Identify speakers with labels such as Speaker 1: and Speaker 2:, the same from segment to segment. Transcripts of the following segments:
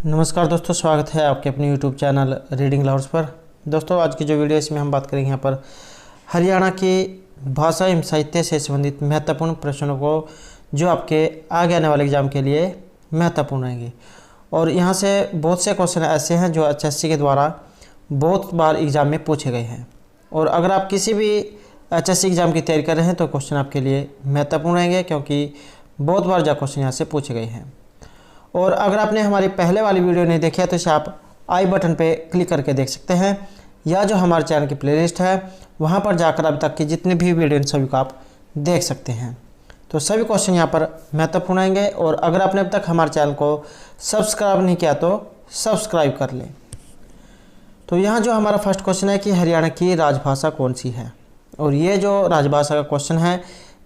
Speaker 1: नमस्कार दोस्तों, स्वागत है आपके अपने यूट्यूब चैनल रीडिंग लवर्स पर। दोस्तों, आज की जो वीडियो इसमें हम बात करेंगे यहाँ पर हरियाणा की भाषा एवं साहित्य से संबंधित महत्वपूर्ण प्रश्नों को जो आपके आगे आने वाले एग्जाम के लिए महत्वपूर्ण रहेंगे। और यहाँ से बहुत से क्वेश्चन ऐसे हैं जो HSC के द्वारा बहुत बार एग्ज़ाम में पूछे गए हैं। और अगर आप किसी भी HSC एग्ज़ाम की तैयारी कर रहे हैं तो क्वेश्चन आपके लिए महत्वपूर्ण रहेंगे, क्योंकि बहुत बार जो क्वेश्चन यहाँ से पूछे गए हैं। और अगर आपने हमारी पहले वाली वीडियो नहीं देखी है तो इसे आप आई बटन पे क्लिक करके देख सकते हैं, या जो हमारे चैनल की प्लेलिस्ट है वहाँ पर जाकर अभी तक की जितनी भी वीडियो इन सभी को आप देख सकते हैं। तो सभी क्वेश्चन यहाँ पर महत्वपूर्ण आएंगे। और अगर आपने अब तक हमारे चैनल को सब्सक्राइब नहीं किया तो सब्सक्राइब कर लें। तो यहाँ जो हमारा फर्स्ट क्वेश्चन है कि हरियाणा की राजभाषा कौन सी है। और ये जो राजभाषा का क्वेश्चन है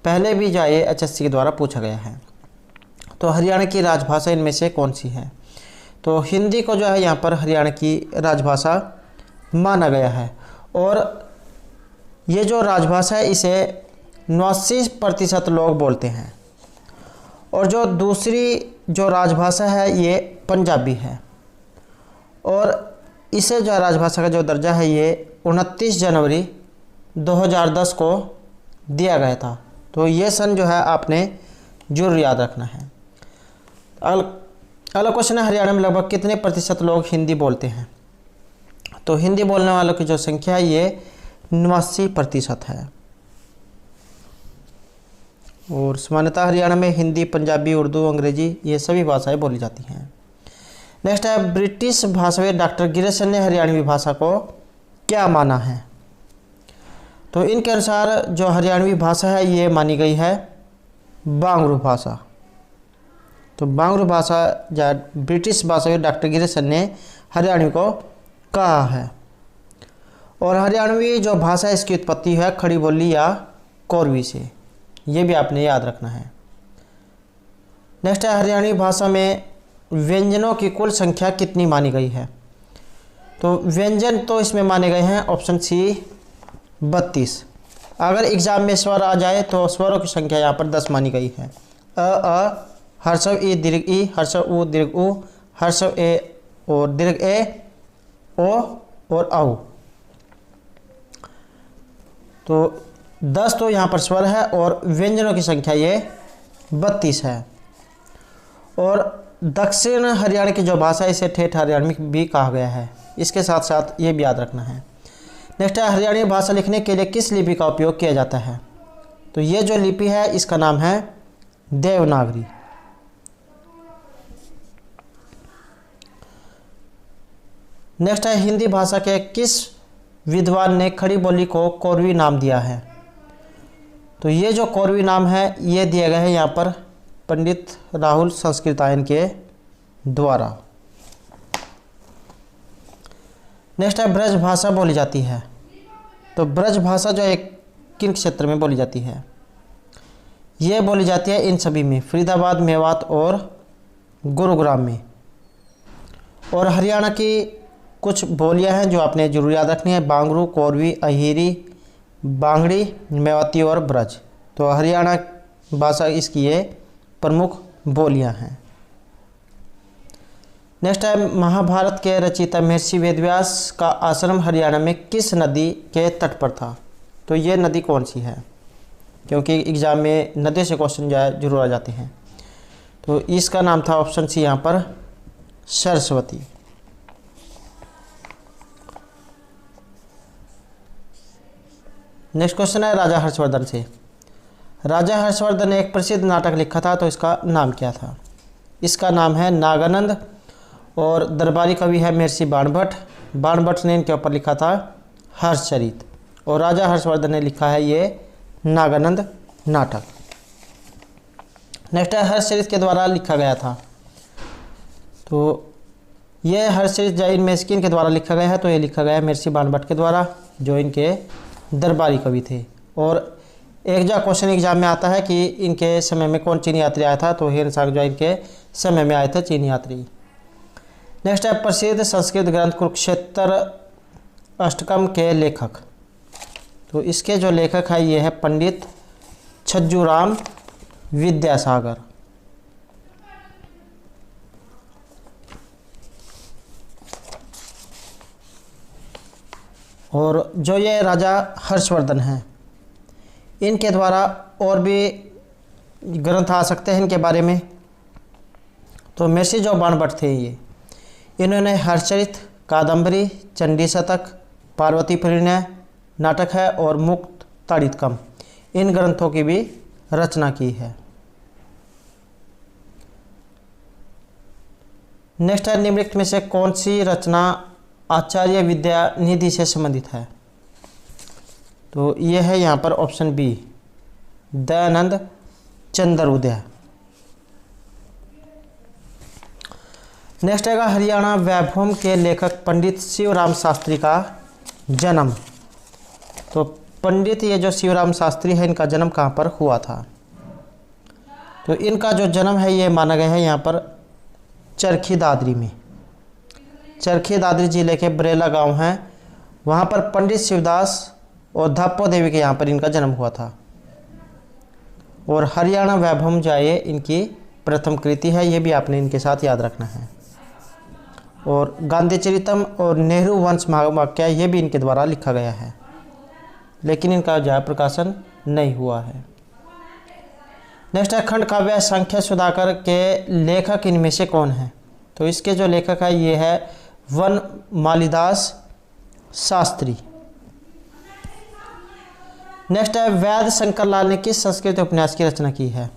Speaker 1: पहले भी जो ये HSC के द्वारा पूछा गया है। तो हरियाणा की राजभाषा इनमें से कौन सी है। तो हिंदी को जो है यहाँ पर हरियाणा की राजभाषा माना गया है। और ये जो राजभाषा है इसे 89% लोग बोलते हैं। और जो दूसरी जो राजभाषा है ये पंजाबी है। और इसे जो राजभाषा का जो दर्जा है ये 29 जनवरी 2010 को दिया गया था। तो ये सन जो है आपने जरूर याद रखना है। अगला क्वेश्चन है, हरियाणा में लगभग कितने प्रतिशत लोग हिंदी बोलते हैं। तो हिंदी बोलने वालों की जो संख्या है ये 89% है। और सामान्यतः हरियाणा में हिंदी, पंजाबी, उर्दू, अंग्रेजी ये सभी भाषाएं बोली जाती हैं। नेक्स्ट है, ब्रिटिश भाषाविद डॉक्टर गिरिसन ने हरियाणवी भाषा को क्या माना है। तो इनके अनुसार जो हरियाणवी भाषा है ये मानी गई है बांगरू भाषा। तो बांगरू भाषा या ब्रिटिश भाषाविद डॉक्टर गिरिसन ने हरियाणवी को कहा है। और हरियाणवी जो भाषा है इसकी उत्पत्ति है खड़ी बोली या कोरवी से, ये भी आपने याद रखना है। नेक्स्ट है, हरियाणवी भाषा में व्यंजनों की कुल संख्या कितनी मानी गई है। तो व्यंजन तो इसमें माने गए हैं ऑप्शन सी 32। अगर एग्जाम में स्वर आ जाए तो स्वरों की संख्या यहाँ पर 10 मानी गई है। अ हर्षव ई दीर्घ ई, हर्षव उ दीर्घ उ, हर्षव ए और दीर्घ ए, ओ और औ। तो 10 तो यहाँ पर स्वर है और व्यंजनों की संख्या ये 32 है। और दक्षिण हरियाणा की जो भाषा है इसे ठेठ हरियाणवी भी कहा गया है। इसके साथ साथ ये भी याद रखना है। नेक्स्ट है, हरियाणवी भाषा लिखने के लिए किस लिपि का उपयोग किया जाता है। तो ये जो लिपि है इसका नाम है देवनागरी। नेक्स्ट है, हिंदी भाषा के किस विद्वान ने खड़ी बोली को कोरवी नाम दिया है। तो ये जो कोरवी नाम है ये दिया गया है यहाँ पर पंडित राहुल संस्कृतायन के द्वारा। नेक्स्ट है, ब्रज भाषा बोली जाती है। तो ब्रज भाषा जो एक किन क्षेत्र में बोली जाती है। ये बोली जाती है इन सभी में, फरीदाबाद, मेवात और गुरुग्राम में। और हरियाणा की कुछ बोलियां हैं जो आपने जरूर याद रखनी है, बांगरू, कोरवी, अहिरी, बांगड़ी, मेवाती और ब्रज। तो हरियाणा भाषा इसकी ये प्रमुख बोलियां हैं। नेक्स्ट है, महाभारत के रचयिता महर्षि वेदव्यास का आश्रम हरियाणा में किस नदी के तट पर था। तो ये नदी कौन सी है, क्योंकि एग्जाम में नदी से क्वेश्चन जरूर आ जाते हैं। तो इसका नाम था ऑप्शन सी यहाँ पर सरस्वती। नेक्स्ट क्वेश्चन है राजा हर्षवर्धन से। राजा हर्षवर्धन ने एक प्रसिद्ध नाटक लिखा था, तो इसका नाम क्या था। इसका नाम है नागानंद। और दरबारी कवि है महर्षि बाणभट्ट। बाणभट्ट ने इनके ऊपर लिखा था हर्षचरित। और राजा हर्षवर्धन ने लिखा है ये नागानंद नाटक। नेक्स्ट है, हर्षचरित के द्वारा लिखा गया था। तो ये हर्षचरित इनमें से किन के द्वारा लिखा गया है। तो ये लिखा गया है महर्षि बाणभट्ट के द्वारा, जो इनके दरबारी कवि थे। और एक जो क्वेश्चन एग्जाम में आता है कि इनके समय में कौन चीनी यात्री आया था। तो हिरन जो इनके समय में आए थे चीनी यात्री। नेक्स्ट है, प्रसिद्ध संस्कृत ग्रंथ कुरुक्षेत्र अष्टकम के लेखक। तो इसके जो लेखक है ये है पंडित छज्जूराम विद्यासागर। और जो ये राजा हर्षवर्धन हैं, इनके द्वारा और भी ग्रंथ आ सकते हैं इनके बारे में। तो महर्षि जो बाणभट्ट थे ये, इन्होंने हर्षचरित, कादंबरी, चंडी शतक, पार्वती परिणय नाटक है और मुक्त ताड़ितकम, इन ग्रंथों की भी रचना की है। नेक्स्ट है, निम्नलिखित में से कौन सी रचना आचार्य विद्यानिधि से संबंधित है? तो ये है यहाँ पर ऑप्शन बी, दयानंद चंद्रोदय। नेक्स्ट है, हरियाणा वैभव के लेखक पंडित शिवराम शास्त्री का जन्म। तो पंडित ये जो शिवराम शास्त्री है, इनका जन्म कहाँ पर हुआ था? तो इनका जो जन्म है ये माना गया है यहाँ पर चरखी दादरी में। चरखी दादरी जिले के बरेला गांव है, वहाँ पर पंडित शिवदास और धापो देवी के यहाँ पर इनका जन्म हुआ था। और हरियाणा वैभव जाए इनकी प्रथम कृति है, ये भी आपने इनके साथ याद रखना है। और गांधी चरितम और नेहरू वंश महावाक्य ये भी इनके द्वारा लिखा गया है, लेकिन इनका जो प्रकाशन नहीं हुआ है। नेक्स्ट है, खंड काव्य संख्या सुधाकर के लेखक इनमें से कौन है? तो इसके जो लेखक है ये है वन मालीदास शास्त्री। नेक्स्ट है, वैद्य शंकर लाल ने किस संस्कृत उपन्यास की रचना की है?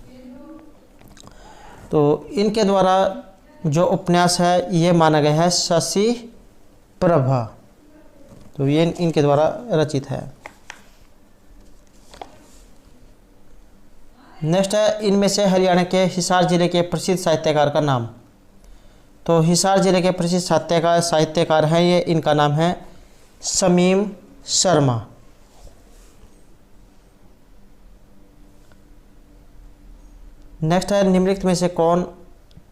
Speaker 1: तो इनके द्वारा जो उपन्यास है ये माना गया है शशि प्रभा। तो ये इनके द्वारा रचित है। नेक्स्ट है, इनमें से हरियाणा के हिसार जिले के प्रसिद्ध साहित्यकार का नाम। तो हिसार जिले के प्रसिद्ध साहित्यकार हैं ये, इनका नाम है शमीम शर्मा। नेक्स्ट है, निम्नलिखित में से कौन,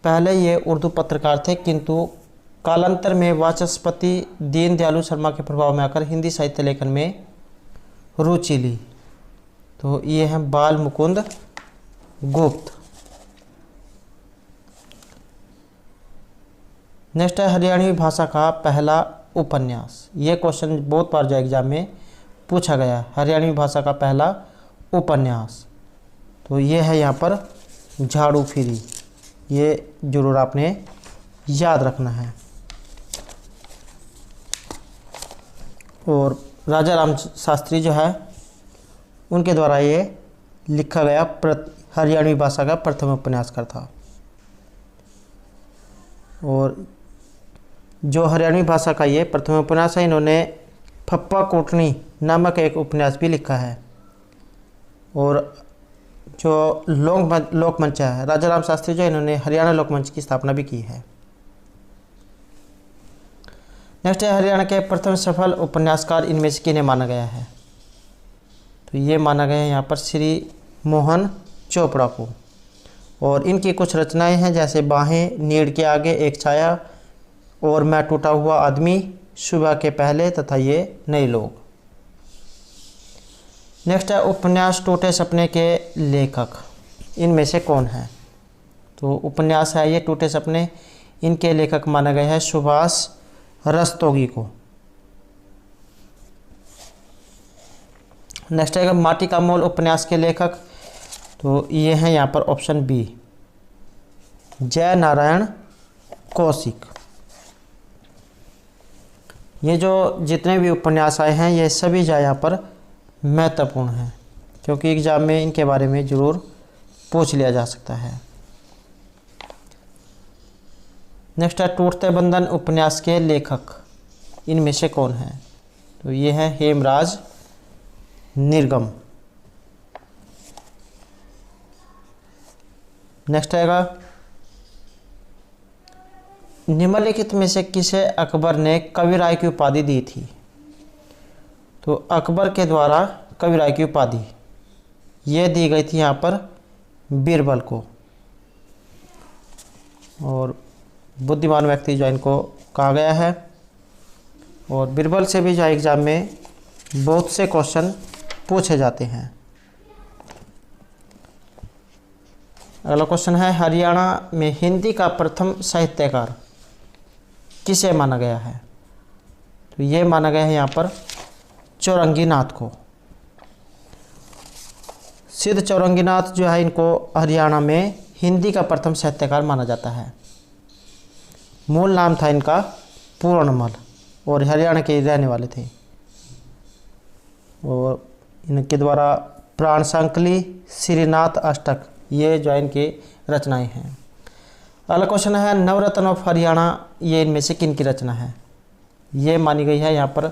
Speaker 1: पहले ये उर्दू पत्रकार थे किंतु कालांतर में वाचस्पति दीनदयालु शर्मा के प्रभाव में आकर हिंदी साहित्य लेखन में रुचि ली? तो ये हैं बाल मुकुंद गुप्त। नेक्स्ट है, हरियाणवी भाषा का पहला उपन्यास। ये क्वेश्चन बहुत बार जो एग्जाम में पूछा गया, हरियाणवी भाषा का पहला उपन्यास। तो ये है यहाँ पर झाड़ू फिरी, ये जरूर आपने याद रखना है। और राजा राम शास्त्री जो है उनके द्वारा ये लिखा गया हरियाणवी भाषा का प्रथम उपन्यासकार था। और जो हरियाणवी भाषा का ये प्रथम उपन्यास है, इन्होंने फप्पा कोटनी नामक एक उपन्यास भी लिखा है। और जो लोकमंच है, राजा राम शास्त्री जो, इन्होंने हरियाणा लोकमंच की स्थापना भी की है। नेक्स्ट है, हरियाणा के प्रथम सफल उपन्यासकार इनमें से किन्हें माना गया है? तो ये माना गया है यहाँ पर श्री मोहन चोपड़ा को। और इनकी कुछ रचनाएं हैं जैसे बाहें, नीड़ के आगे, एक छाया और मैं टूटा हुआ आदमी, सुबह के पहले तथा ये नए लोग। नेक्स्ट है, उपन्यास टूटे सपने के लेखक इनमें से कौन है? तो उपन्यास है ये टूटे सपने, इनके लेखक माना गया है सुभाष रस्तोगी को। नेक्स्ट है, माटी का मोल उपन्यास के लेखक। तो ये हैं यहाँ पर ऑप्शन बी, जय नारायण कौशिक। ये जो जितने भी उपन्यास आए हैं ये सभी जो यहाँ पर महत्वपूर्ण हैं, क्योंकि एग्जाम में इनके बारे में ज़रूर पूछ लिया जा सकता है। नेक्स्ट है, टूटते बंधन उपन्यास के लेखक इनमें से कौन है? तो ये है हेमराज निर्गम। नेक्स्ट आएगा, निम्नलिखित में से किसे अकबर ने कविराय की उपाधि दी थी? तो अकबर के द्वारा कविराय की उपाधि ये दी गई थी यहाँ पर बीरबल को। और बुद्धिमान व्यक्ति जो इनको कहा गया है। और बीरबल से भी जो एग्जाम में बहुत से क्वेश्चन पूछे जाते हैं। अगला क्वेश्चन है, हरियाणा में हिंदी का प्रथम साहित्यकार किसे माना गया है? तो ये माना गया है यहाँ पर चौरंगीनाथ को। सिद्ध चौरंगीनाथ जो है, इनको हरियाणा में हिंदी का प्रथम साहित्यकार माना जाता है। मूल नाम था इनका पूर्णमल और हरियाणा के रहने वाले थे। और इनके द्वारा प्राण संकली, श्रीनाथ अष्टक, ये जो इनकी रचनाएं हैं। अगला क्वेश्चन है नवरत्न ऑफ हरियाणा, ये इनमें से किन की रचना है? ये मानी गई है यहाँ पर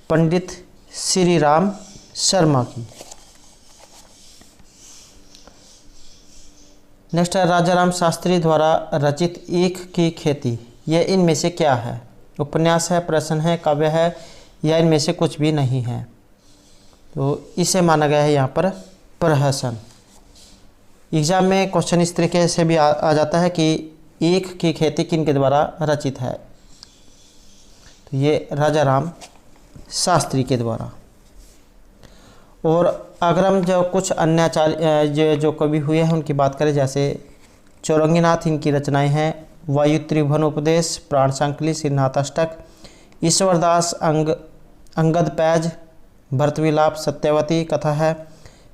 Speaker 1: पंडित श्री राम शर्मा की। नेक्स्ट है राजाराम शास्त्री द्वारा रचित ईख की खेती, ये इनमें से क्या है? उपन्यास है, प्रश्न है, काव्य है, या इनमें से कुछ भी नहीं है? तो इसे माना गया है यहाँ पर प्रहसन। एग्जाम में क्वेश्चन इस तरीके से भी आ जाता है कि ईख की खेती किन के द्वारा रचित है? तो ये राजाराम शास्त्री के द्वारा। और अगर हम जो कुछ अन्य आचार्य जो कवि हुए हैं उनकी बात करें, जैसे चौरंगीनाथ, इनकी रचनाएं हैं वायु त्रिभुवन उपदेश, प्राण संकली, श्रीनाथ अष्टक, ईश्वरदास अंगद पैज, भरतविलाप, सत्यवती कथा है,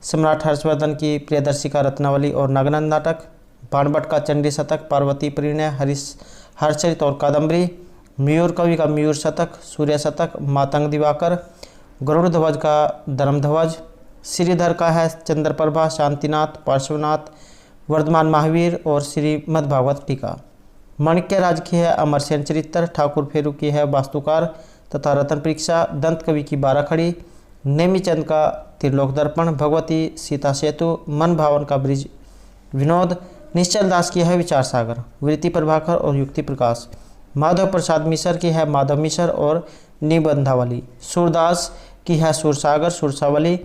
Speaker 1: सम्राट हर्षवर्धन की प्रियदर्शी का रत्नावली और नगनंद नाटक, बाणभट्ट का चंडी शतक, पार्वती परिणय, हर्षचरित और कादम्बरी, मयूर कवि का मयूर शतक, सूर्य शतक, मातंग दिवाकर, गरुड़ ध्वज का धर्मध्वज, श्रीधर का है चंद्रप्रभा, शांतिनाथ, पार्श्वनाथ, वर्धमान महावीर और श्रीमद्भागवत टीका। माणिक्य राज की है अमरसेन चरित्र, ठाकुर फेरू की है वास्तुकार तथा रतन परीक्षा, दंत कवि की 12 खड़ी, नेमीचंद का त्रिलोक दर्पण, भगवती सीता सेतु, मन भावन का ब्रिज विनोद, निश्चल दास की है विचार सागर, वृत्ति प्रभाकर और युक्ति प्रकाश, माधव प्रसाद मिश्र की है माधव मिश्र और निबंधावली, सूरदास की है सूरसागर सुरसावली,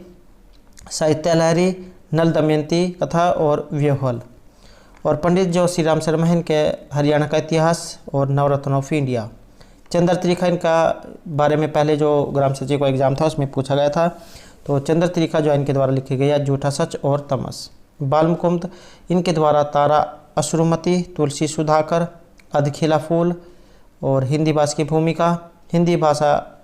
Speaker 1: साहित्य लहरी, नल दमयंती कथा और व्योहल। और पंडित जो श्री राम शर्मा हैं, के हरियाणा का इतिहास और नवरत्न ऑफ इंडिया। चंद्र त्रिखा, इनका बारे में पहले जो ग्राम सचिव का एग्जाम था उसमें पूछा गया था। तो चंद्र त्रिखा जो इनके द्वारा लिखी गई है झूठा सच और तमस। बालमुकुंद, इनके द्वारा तारा अश्रुमती, तुलसी सुधाकर, अधखिला फूल और हिंदी भाषा की भूमिका, हिंदी भाषा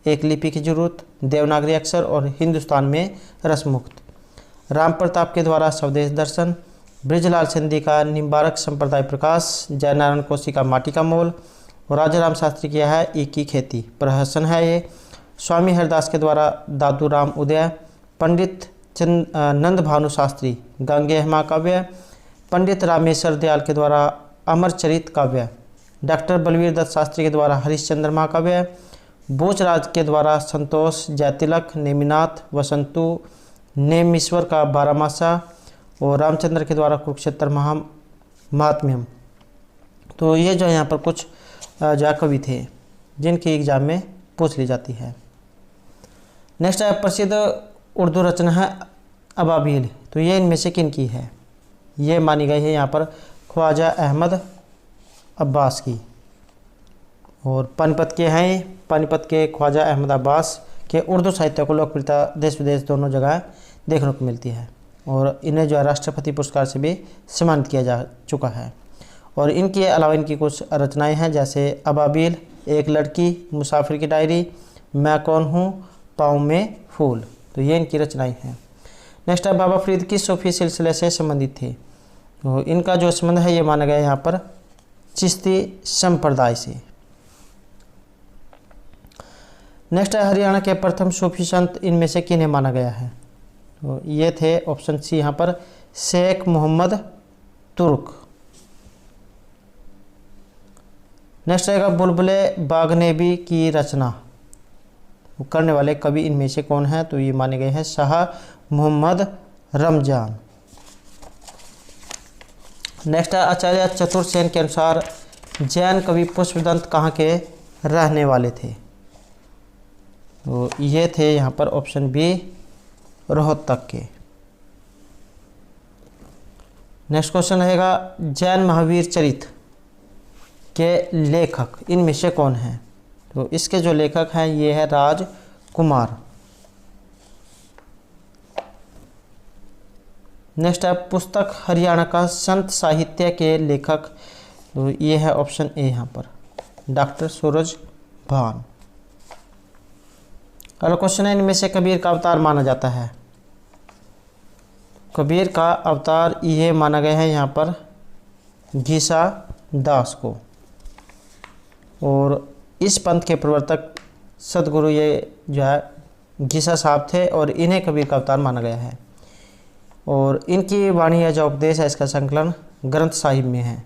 Speaker 1: एक लिपि की जरूरत, देवनागरी अक्षर और हिंदुस्तान में रसमुक्त। राम प्रताप के द्वारा स्वदेश दर्शन, ब्रिजलाल सिंधी का निम्बारक संप्रदाय प्रकाश, जयनारायण कोशी का माटी का मोल और राजाराम शास्त्री किया है ईख की खेती, प्रहसन है ये। स्वामी हरिदास के द्वारा दादू राम उदय, पंडित नंद भानु शास्त्री गंगे महाकाव्य, पंडित रामेश्वर दयाल के द्वारा अमरचरित काव्य, डॉक्टर बलवीर दत्त शास्त्री के द्वारा हरिश्चंद्र महाकाव्य, बोचराज के द्वारा संतोष जयतिलक, नेमिनाथ, वसंतु, नेमीश्वर का बारामासा और रामचंद्र के द्वारा कुरुक्षेत्र महात्म्यम। तो ये जो यहाँ पर कुछ जो कवि थे जिनकी एग्जाम में पूछ ली जाती है। नेक्स्ट है प्रसिद्ध उर्दू रचना है अबाबिल, तो ये इनमें से किन की है? ये मानी गई है यहाँ पर ख्वाजा अहमद अब्बास की। और पानीपत के हैं, पानीपत के ख्वाजा अहमद अब्बास के उर्दू साहित्य को लोकप्रियता देश विदेश दोनों जगह देखने को मिलती है और इन्हें जो है राष्ट्रपति पुरस्कार से भी सम्मानित किया जा चुका है। और इनके अलावा इनकी कुछ रचनाएं हैं, जैसे अबाबिल, एक लड़की, मुसाफिर की डायरी, मैं कौन हूँ, पाँव में फूल, तो ये इनकी रचनाएं हैं। नेक्स्ट है बाबा फरीद की सूफी सिलसिले से संबंधित थे, तो इनका जो संबंध है ये माना गया यहाँ पर चिश्ती संप्रदाय से। नेक्स्ट है हरियाणा के प्रथम सूफी संत इनमें से किन्हें माना गया है? तो ये थे ऑप्शन सी यहाँ पर शेख मोहम्मद तुर्क। नेक्स्ट रहेगा बुलबुले बागनेबी की रचना करने वाले कवि इनमें से कौन है? तो ये माने गए हैं शाह मोहम्मद रमजान। नेक्स्ट है आचार्य चतुर्सेन के अनुसार जैन कवि पुष्पदंत कहाँ के रहने वाले थे? तो ये थे यहाँ पर ऑप्शन बी रोहतक के। नेक्स्ट क्वेश्चन रहेगा जैन महावीर चरित के लेखक इनमें से कौन है? तो इसके जो लेखक हैं ये है राजकुमार। नेक्स्ट है पुस्तक हरियाणा का संत साहित्य के लेखक, तो ये है ऑप्शन ए यहाँ पर डॉक्टर सूरज भान। अगला क्वेश्चन है, इनमें से कबीर का अवतार माना जाता है। कबीर का अवतार ये माना गया है यहाँ पर घीसा दास को, और इस पंथ के प्रवर्तक सदगुरु ये जो है घीसा साहब थे, और इन्हें कबीर का अवतार माना गया है। और इनकी वाणी या जो उपदेश है इसका संकलन ग्रंथ साहिब में है।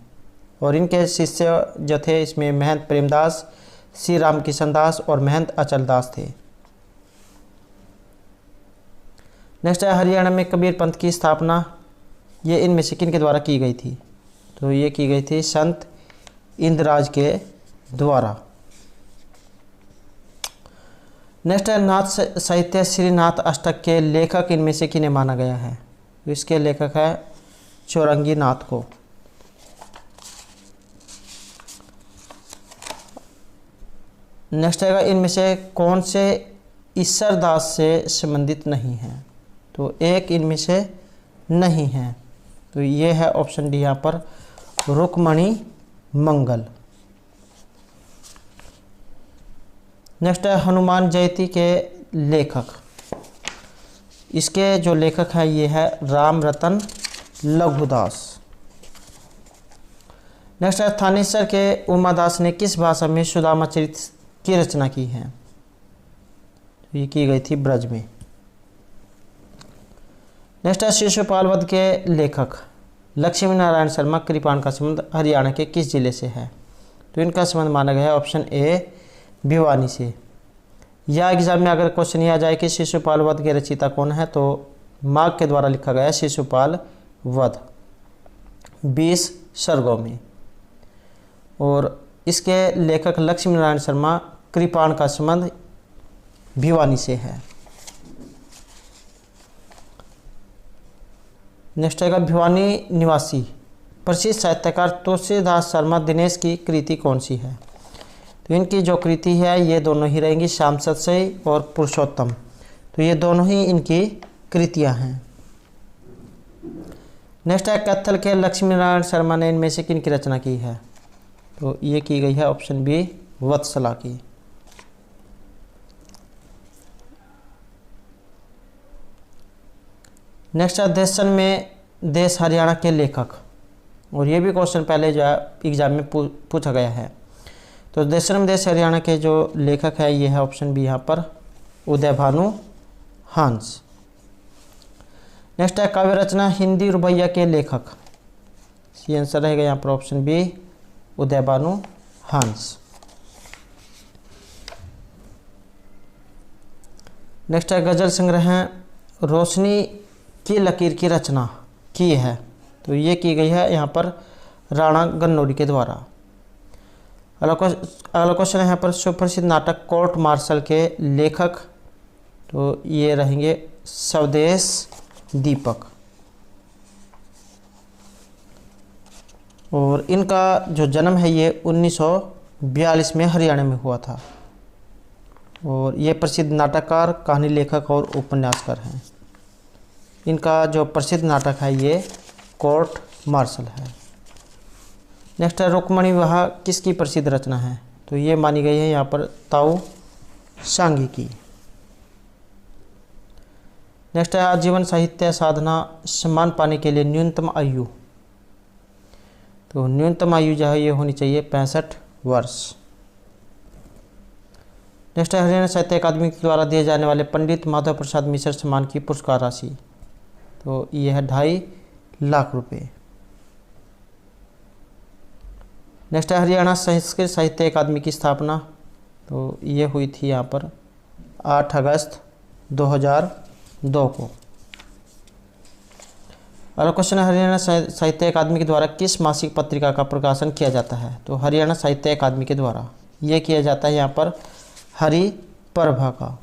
Speaker 1: और इनके शिष्य जो थे इसमें महंत प्रेमदास, श्री रामकिशन दास और महंत अचल दास थे। नेक्स्ट है, हरियाणा में कबीर पंथ की स्थापना ये इनमें से किन के द्वारा की गई थी। तो ये की गई थी संत इंद्रराज के द्वारा। नेक्स्ट है, नाथ साहित्य श्रीनाथ अष्टक के लेखक इनमें से किन्हें माना गया है। तो इसके लेखक है चौरंगी नाथ को। नेक्स्ट है, इनमें से कौन से ईश्वर दास से संबंधित नहीं है। तो एक इनमें से नहीं है, तो ये है ऑप्शन डी यहाँ पर रुक्मणी मंगल। नेक्स्ट है, हनुमान जयंती के लेखक। इसके जो लेखक हैं ये है राम रतन लघुदास। नेक्स्ट है, थानेसर के उमादास ने किस भाषा में सुदामा चरित की रचना की है। तो ये की गई थी ब्रज में। नेक्स्ट है, शिशुपाल वध के लेखक लक्ष्मी नारायण शर्मा कृपाण का संबंध हरियाणा के किस जिले से है। तो इनका संबंध माना गया है ऑप्शन ए भिवानी से। या एग्जाम में अगर क्वेश्चन ये आ जाए कि शिशुपाल वध के रचयिता कौन है, तो माघ के द्वारा लिखा गया है शिशुपाल वध 20 सर्गों में। और इसके लेखक लक्ष्मी नारायण शर्मा कृपाण का संबंध भिवानी से है। नेक्स्ट आएगा, भिवानी निवासी प्रसिद्ध साहित्यकार तुलसीदास शर्मा दिनेश की कृति कौन सी है। तो इनकी जो कृति है ये दोनों ही रहेंगी, श्याम सतसई और पुरुषोत्तम। तो ये दोनों ही इनकी कृतियां हैं। नेक्स्ट है, कैथल के लक्ष्मी नारायण शर्मा ने इनमें से किन की रचना की है। तो ये की गई है ऑप्शन बी वत्सला की। नेक्स्ट है, देशन में देश हरियाणा के लेखक। और ये भी क्वेश्चन पहले जो है एग्जाम में पूछा गया है। तो देशन में देश हरियाणा के जो लेखक है ये है ऑप्शन बी यहाँ पर उदय भानु हंस। नेक्स्ट है, काव्य रचना हिंदी रुबैया के लेखक। सी आंसर रहेगा यहाँ पर ऑप्शन बी उदय भानु हंस। नेक्स्ट है, गजल संग्रह रोशनी की लकीर की रचना की है। तो ये की गई है यहाँ पर राणा गन्नौरी के द्वारा। अगला क्वेश्चन है यहाँ पर सुप्रसिद्ध नाटक कोर्ट मार्शल के लेखक। तो ये रहेंगे स्वदेश दीपक। और इनका जो जन्म है ये 1942 में हरियाणा में हुआ था। और ये प्रसिद्ध नाटककार, कहानी लेखक और उपन्यासकार हैं। इनका जो प्रसिद्ध नाटक है ये कोर्ट मार्शल है। नेक्स्ट है, रुक्मणी विवाह किसकी प्रसिद्ध रचना है। तो ये मानी गई है यहाँ पर ताऊ सांगी की। नेक्स्ट है, आजीवन साहित्य साधना सम्मान पाने के लिए न्यूनतम आयु। तो न्यूनतम आयु जो है ये होनी चाहिए 65 वर्ष। नेक्स्ट है, हरियाणा साहित्य अकादमी के द्वारा दिए जाने वाले पंडित माधव प्रसाद मिश्र सम्मान की पुरस्कार राशि। तो ये है 2.5 लाख रुपए। नेक्स्ट है, हरियाणा संस्कृत साहित्य अकादमी की स्थापना। तो ये हुई थी यहाँ पर 8 अगस्त 2002 को। अगला क्वेश्चन है, हरियाणा साहित्य अकादमी के द्वारा किस मासिक पत्रिका का प्रकाशन किया जाता है। तो हरियाणा साहित्य अकादमी के द्वारा ये किया जाता है यहाँ पर हरि प्रभा का।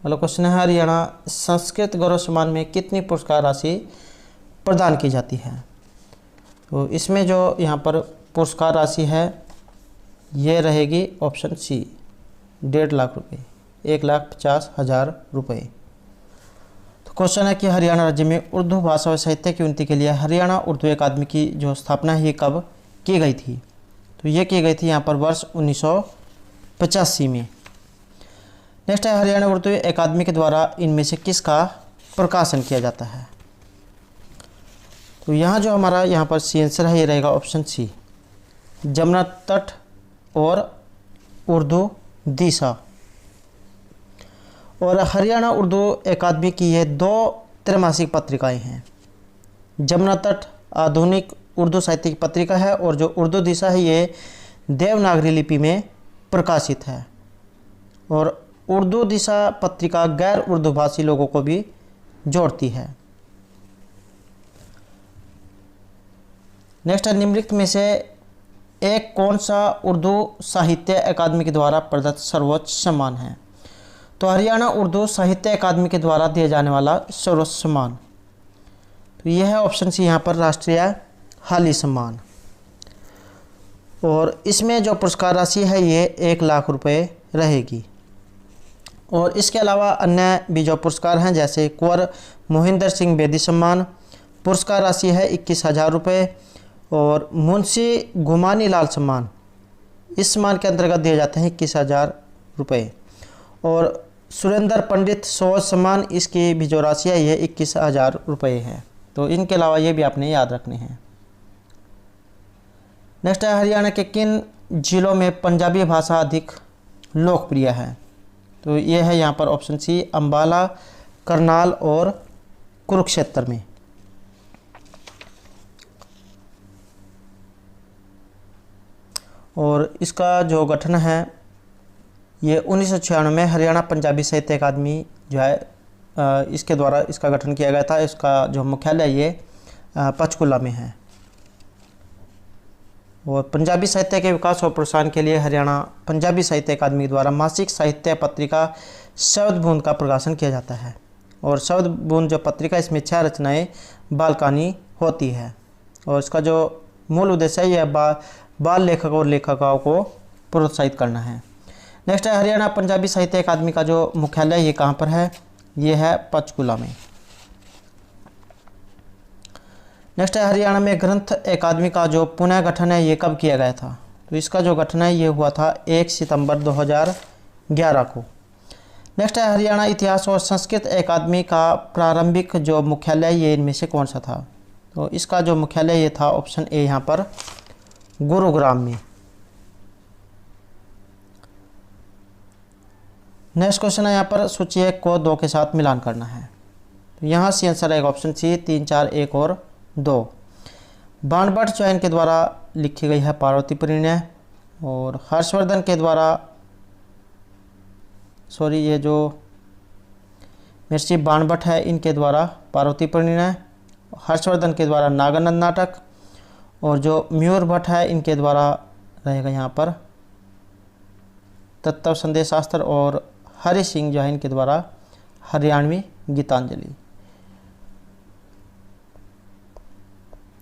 Speaker 1: अगला क्वेश्चन है, हरियाणा संस्कृत गौरव सम्मान में कितनी पुरस्कार राशि प्रदान की जाती है। तो इसमें जो यहाँ पर पुरस्कार राशि है ये रहेगी ऑप्शन सी 1.5 लाख रुपये, 1,50,000 रुपये। तो क्वेश्चन है कि हरियाणा राज्य में उर्दू भाषा और साहित्य की उन्नति के लिए हरियाणा उर्दू अकादमी की जो स्थापना है ये कब की गई थी। तो ये की गई थी यहाँ पर वर्ष 1985 में। नेक्स्ट है हरियाणा उर्दू अकादमी के द्वारा इनमें से किसका प्रकाशन किया जाता है। तो यहाँ जो हमारा यहाँ पर सी आंसर है ये रहेगा ऑप्शन सी, जमुना तट और उर्दू दिशा। और हरियाणा उर्दू अकादमी की ये 2 त्रैमासिक पत्रिकाएं हैं। जमुना तट आधुनिक उर्दू साहित्य की पत्रिका है और जो उर्दू दिशा है ये देवनागरी लिपि में प्रकाशित है। और उर्दू दिशा पत्रिका गैर उर्दू भाषी लोगों को भी जोड़ती है। नेक्स्ट है निम्नलिखित में से एक कौन सा उर्दू साहित्य अकादमी के द्वारा प्रदत्त सर्वोच्च सम्मान है। तो हरियाणा उर्दू साहित्य अकादमी के द्वारा दिए जाने वाला सर्वोच्च सम्मान, तो यह है ऑप्शन सी यहाँ पर राष्ट्रीय हाली सम्मान। और इसमें जो पुरस्कार राशि है ये 1 लाख रुपए रहेगी। और इसके अलावा अन्य भी जो पुरस्कार हैं जैसे कुंवर मोहिंदर सिंह बेदी सम्मान, पुरस्कार राशि है 21,000 रुपये। और मुंशी गुमानी लाल सम्मान, इस सम्मान के अंतर्गत दिए जाते हैं 21,000 रुपये। और सुरेंद्र पंडित सोज सम्मान, इसकी भी जो राशि है ये 21,000 रुपये है। तो इनके अलावा ये भी आपने याद रखने हैं। नेक्स्ट है हरियाणा के किन जिलों में पंजाबी भाषा अधिक लोकप्रिय है। तो ये है यहाँ पर ऑप्शन सी, अम्बाला, करनाल और कुरुक्षेत्र में। और इसका जो गठन है ये 1996 में हरियाणा पंजाबी साहित्य अकादमी जो है इसके द्वारा इसका गठन किया गया था। इसका जो मुख्यालय ये पंचकुला में है। और पंजाबी साहित्य के विकास और प्रोत्साहन के लिए हरियाणा पंजाबी साहित्य अकादमी द्वारा मासिक साहित्य पत्रिका शब्द बूंद का प्रकाशन किया जाता है। और शब्द बूंद जो पत्रिका, इसमें 6 रचनाएं बाल कहानी होती है। और इसका जो मूल उद्देश्य है यह बाल लेखक और लेखिकाओं को प्रोत्साहित करना है। नेक्स्ट है हरियाणा पंजाबी साहित्य अकादमी का जो मुख्यालय ये कहाँ पर है, ये है पंचकुला में। नेक्स्ट है हरियाणा में ग्रंथ अकादमी का जो पुनः गठन है ये कब किया गया था। तो इसका जो गठन है ये हुआ था 1 सितंबर 2011 को। नेक्स्ट है हरियाणा इतिहास और संस्कृत अकादमी का प्रारंभिक जो मुख्यालय ये इनमें से कौन सा था। तो इसका जो मुख्यालय ये था ऑप्शन ए यहाँ पर गुरुग्राम में। नेक्स्ट क्वेश्चन है यहाँ पर सूची 1 को 2 के साथ मिलान करना है। तो यहाँ सी आंसर है ऑप्शन सी, 3, 4, 1 और 2। बाणभट्ट चयन के द्वारा लिखी गई है पार्वती परिणय। और हर्षवर्धन के द्वारा ये जो महर्षि बाणभट्ट है इनके द्वारा पार्वती परिणय, हर्षवर्धन के द्वारा नागानंद नाटक। और जो मयूर भट्ट है इनके द्वारा रहेगा यहाँ पर तत्व संदेश शास्त्र। और हरि सिंह जो है इनके द्वारा हरियाणवी गीतांजलि।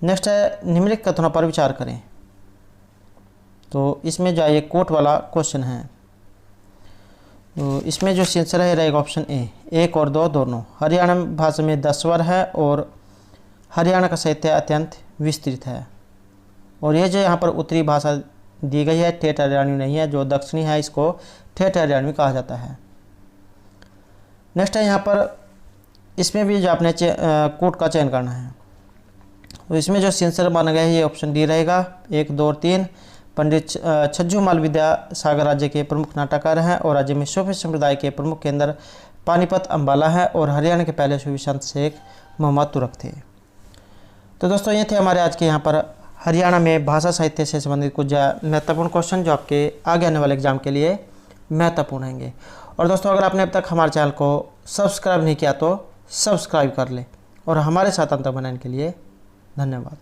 Speaker 1: नेक्स्ट है निम्नलिखित कथनों पर विचार करें। तो इसमें जो ये कोट वाला क्वेश्चन है, तो इसमें जो आंसर है रहेगा ऑप्शन ए, 1 और 2 दोनों। हरियाणा भाषा में 10 स्वर है और हरियाणा का साहित्य अत्यंत विस्तृत है। और ये जो यहाँ पर उत्तरी भाषा दी गई है ठेठ हरियाणवी नहीं है, जो दक्षिणी है इसको ठेठ हरियाणवी कहा जाता है। नेक्स्ट है यहाँ पर इसमें भी जो आपने कोट का चयन करना है। तो इसमें जो आंसर माना गया है ये ऑप्शन डी रहेगा, 1, 2 और 3। पंडित छज्जूमाल विद्यासागर राज्य के प्रमुख नाटककार हैं और राज्य में सूफी संप्रदाय के प्रमुख केंद्र पानीपत अम्बाला है। और हरियाणा के पहले सूफी संत शेख मोहम्मद तुरक थे। तो दोस्तों ये थे हमारे आज के यहाँ पर हरियाणा में भाषा साहित्य से संबंधित कुछ महत्वपूर्ण क्वेश्चन जो आपके आगे आने वाले एग्जाम के लिए महत्वपूर्ण होंगे। और दोस्तों अगर आपने अब तक हमारे चैनल को सब्सक्राइब नहीं किया तो सब्सक्राइब कर ले। और हमारे साथ अंत बनाने के लिए धन्यवाद।